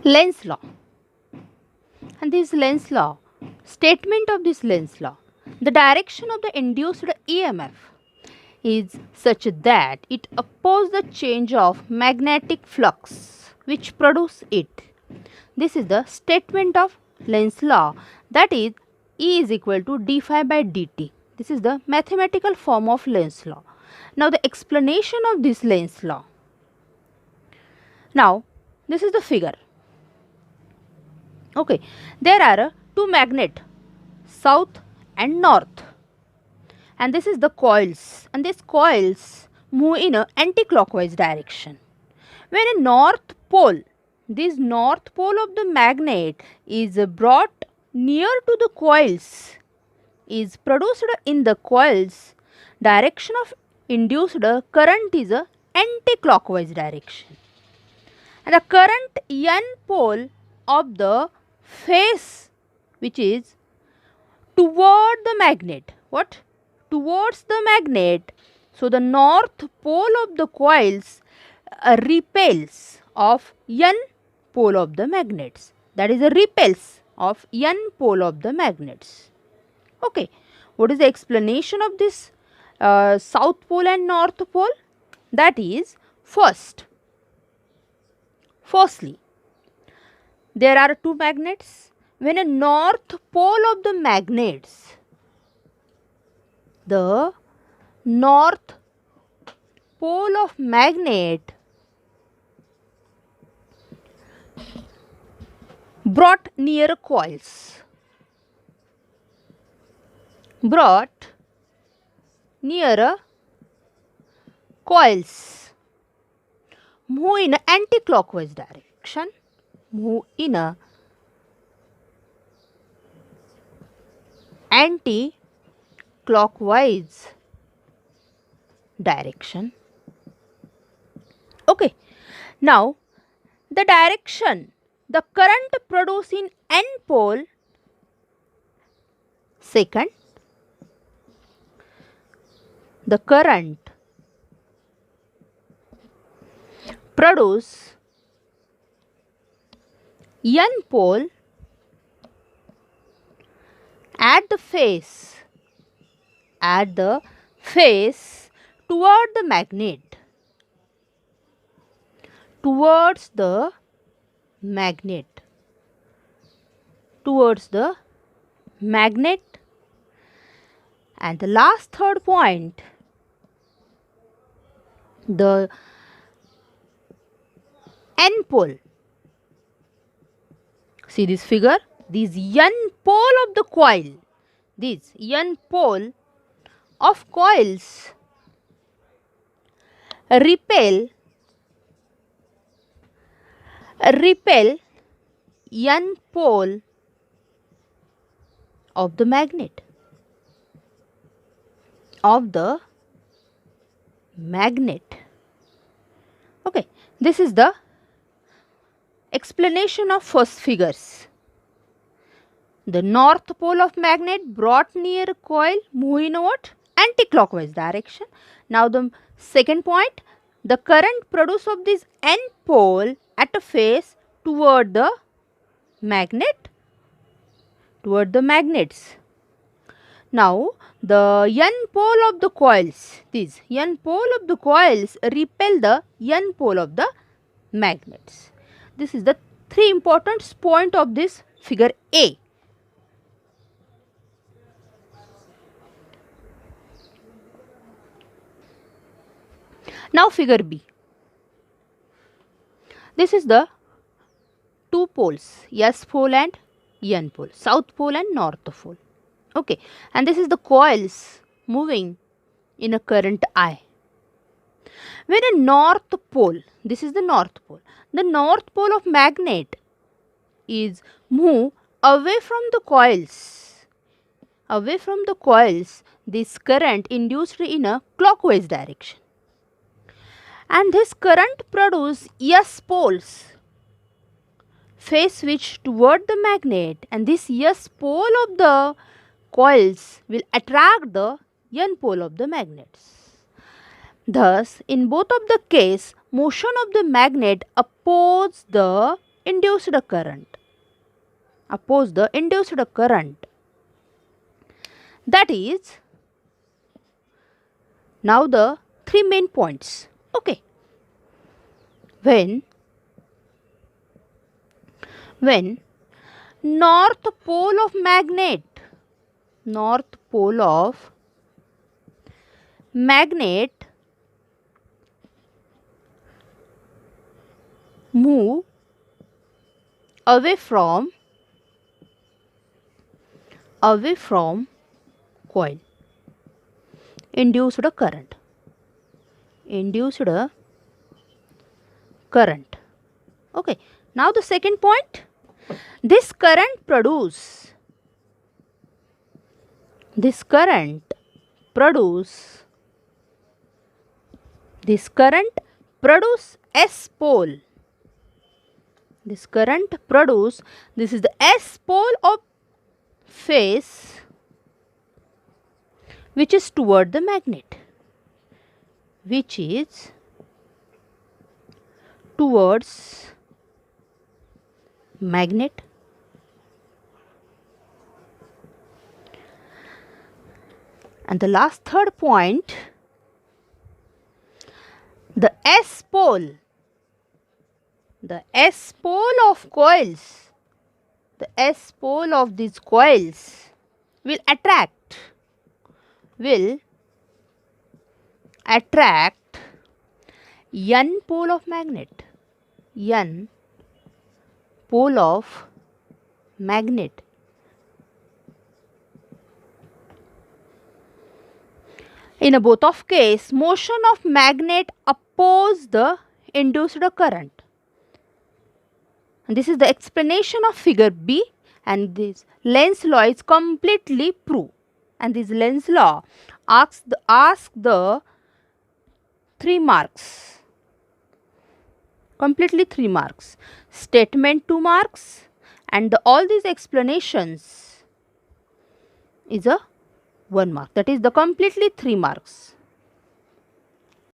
Lenzs law. And this Lenzs law, statement of this Lenzs law, the direction of the induced EMF is such that it opposes the change of magnetic flux which produce it. This is the statement of Lenzs law, that is E is equal to d phi by dt. This is the mathematical form of Lenzs law. Now the explanation of this Lenzs law. Now this is the figure. Okay, there are two magnets, south and north, and this is the coils, and these coils move in a anti-clockwise direction. When a north pole, this north pole of the magnet is brought near to the coils, is produced in the coils, direction of induced current is a anti-clockwise direction, and the current N pole of the face which is toward the magnet. What? Towards the magnet. So the north pole of the coils repels of N pole of the magnets. That is a repels of N pole of the magnets. Okay. What is the explanation of this south pole and north pole? That is, firstly, there are two magnets. When a north pole of the magnets, the north pole of magnet brought near coils, move in anti-clockwise direction, move in a anti-clockwise direction. Okay, now the direction the current produced in N pole, second, the current produce N pole at the face toward the magnet, and the last third point, the N pole. See this figure, this N pole of the coil, this N pole of coils repel N pole of the magnet, Okay, this is the explanation of first figures. The north pole of magnet brought near coil, move in what? Anti-clockwise direction. Now the second point, the current produced of this N pole at a face toward the magnets. Now the N pole of the coils, this N pole of the coils repel the N pole of the magnets. This is the three important points of this figure A. Now figure B. This is the two poles, S pole and N pole, south pole and north pole. Okay, and this is the coils moving in a current I. When a north pole, this is the north pole, the north pole of magnet is move away from the coils, this current induced in a clockwise direction. And this current produce S poles, face which toward the magnet, and this S pole of the coils will attract the N pole of the magnets. Thus, in both of the case, motion of the magnet oppose the induced current. Oppose the induced current. That is now the three main points. Okay. When north pole of magnet move away from coil, induced current. Okay. Now the second point, this current produce S pole. This is the S pole of face which is toward the magnet. Towards magnet. And the last third point, the S pole of coils, the S pole of these coils will attract N pole of magnet. In both of case, motion of magnet oppose the induced current. And this is the explanation of figure B, and this Lenz's law is completely proved. And this Lenz's law asks the 3 marks. Completely 3 marks. Statement 2 marks, and all these explanations is a 1 mark. That is the completely 3 marks.